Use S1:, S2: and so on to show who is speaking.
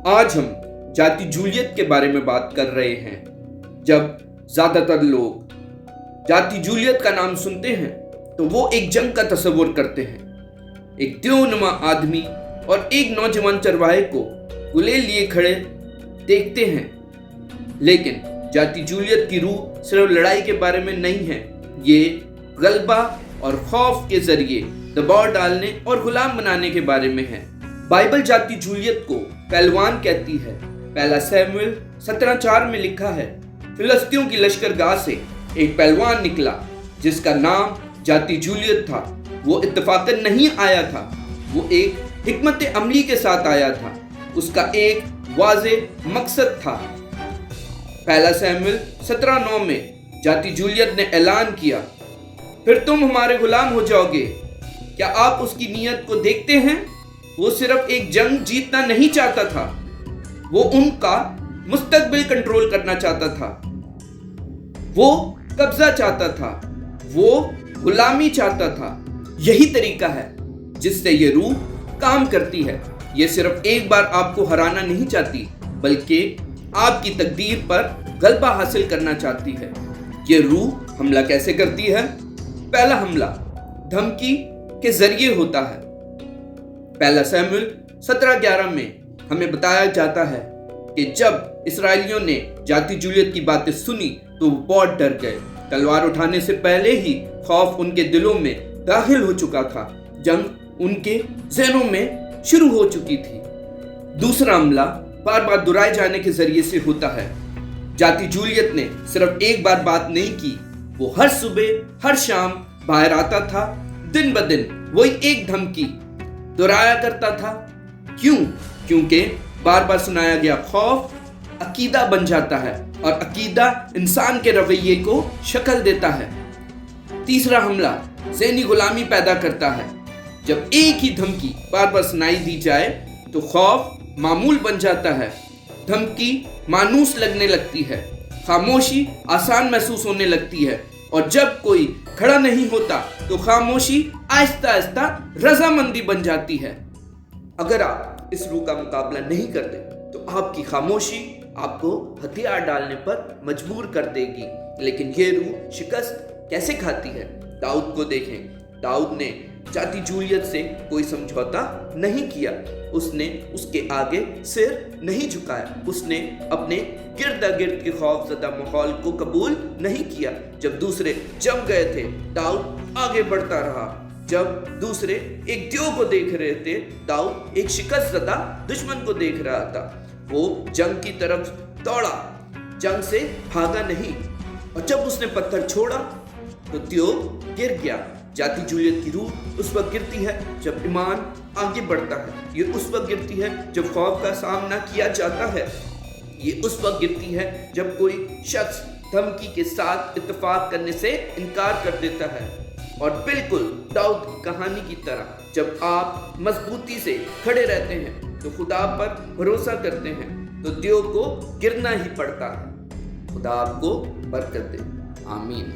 S1: آج ہم جاتی جولیت کے بارے میں بات کر رہے ہیں۔ جب زیادہ تر لوگ جاتی جولیت کا نام سنتے ہیں تو وہ ایک جنگ کا تصور کرتے ہیں، ایک دیو نما آدمی اور ایک نوجوان چرواہے کو گلیل لیے کھڑے دیکھتے ہیں۔ لیکن جاتی جولیت کی روح صرف لڑائی کے بارے میں نہیں ہے، یہ غلبہ اور خوف کے ذریعے دباؤ ڈالنے اور غلام بنانے کے بارے میں ہے۔ بائبل جاتی جولیت کو پہلوان کہتی ہے۔ پہلا سیموئیل 17:4 میں لکھا ہے، فلسطینیوں کی لشکرگاہ سے ایک پہلوان نکلا جس کا نام جاتی جولیت تھا۔ وہ اتفاقاً نہیں آیا تھا، وہ ایک حکمت عملی کے ساتھ آیا تھا۔ اس کا ایک واضح مقصد تھا۔ پہلا سیموئیل 17:9 میں جاتی جولیت نے اعلان کیا، پھر تم ہمارے غلام ہو جاؤ گے۔ کیا آپ اس کی نیت کو دیکھتے ہیں؟ وہ صرف ایک جنگ جیتنا نہیں چاہتا تھا، وہ ان کا مستقبل کنٹرول کرنا چاہتا تھا، وہ قبضہ چاہتا تھا، وہ غلامی چاہتا تھا۔ یہی طریقہ ہے جس سے یہ روح کام کرتی ہے۔ یہ صرف ایک بار آپ کو ہرانا نہیں چاہتی، بلکہ آپ کی تقدیر پر غلبہ حاصل کرنا چاہتی ہے۔ یہ روح حملہ کیسے کرتی ہے؟ پہلا حملہ دھمکی کے ذریعے ہوتا ہے۔ پہلا سیموئیل 17:11 میں ہمیں بتایا جاتا ہے کہ جب اسرائیلیوں نے جاتی جولیت کی باتیں سنی تو وہ بہت ڈر گئے۔ تلوار اٹھانے سے پہلے ہی خوف ان کے دلوں میں داخل ہو چکا تھا، جنگ ان کے ذہنوں میں شروع ہو چکی تھی۔ دوسرا حملہ بار بار دہرائے جانے کے ذریعے سے ہوتا ہے۔ جاتی جولیت نے صرف ایک بار بات نہیں کی، وہ ہر صبح ہر شام باہر آتا تھا، دن بدن وہی ایک دھمکی دہرایا کرتا تھا۔ کیونکہ بار بار سنایا گیا خوف عقیدہ بن جاتا ہے اور عقیدہ انسان کے رویے کو شکل دیتا ہے۔ تیسرا حملہ ذہنی غلامی پیدا کرتا ہے۔ جب ایک ہی دھمکی بار بار سنائی دی جائے تو خوف معمول بن جاتا ہے، دھمکی مانوس لگنے لگتی ہے، خاموشی آسان محسوس ہونے لگتی ہے، اور جب کوئی کھڑا نہیں ہوتا تو خاموشی آہستہ آہستہ رضامندی بن جاتی ہے۔ اگر آپ اس روح کا مقابلہ نہیں کرتے تو آپ کی خاموشی آپ کو ہتھیار ڈالنے پر مجبور کر دے گی۔ لیکن یہ روح شکست کیسے کھاتی ہے؟ داؤد کو دیکھیں۔ داؤد نے جاتی جولیت سے کوئی سمجھوتا نہیں کیا، اس نے اس کے آگے سر نہیں جھکایا، اس نے اپنے گرد گرد کے خوف زدہ ماحول کو قبول نہیں کیا۔ جب دوسرے جم گئے تھے داؤد آگے بڑھتا رہا، جب دوسرے ایک دیو کو دیکھ رہے تھے داؤد ایک شکست زدہ دشمن کو دیکھ رہا تھا۔ وہ جنگ کی طرف دوڑا، جنگ سے بھاگا نہیں، اور جب اس نے پتھر چھوڑا تو دیو گر گیا۔ جاتی جولیت کی روح اس وقت گرتی ہے جب ایمان آگے بڑھتا ہے، یہ اس وقت گرتی ہے جب خوف کا سامنا کیا جاتا ہے، یہ اس وقت گرتی ہے جب کوئی شخص دھمکی کے ساتھ اتفاق کرنے سے انکار کر دیتا ہے۔ اور بالکل داؤد کی کہانی کی طرح جب آپ مضبوطی سے کھڑے رہتے ہیں تو خدا پر بھروسہ کرتے ہیں تو دیو کو گرنا ہی پڑتا ہے۔ خدا آپ کو برکت دے، آمین۔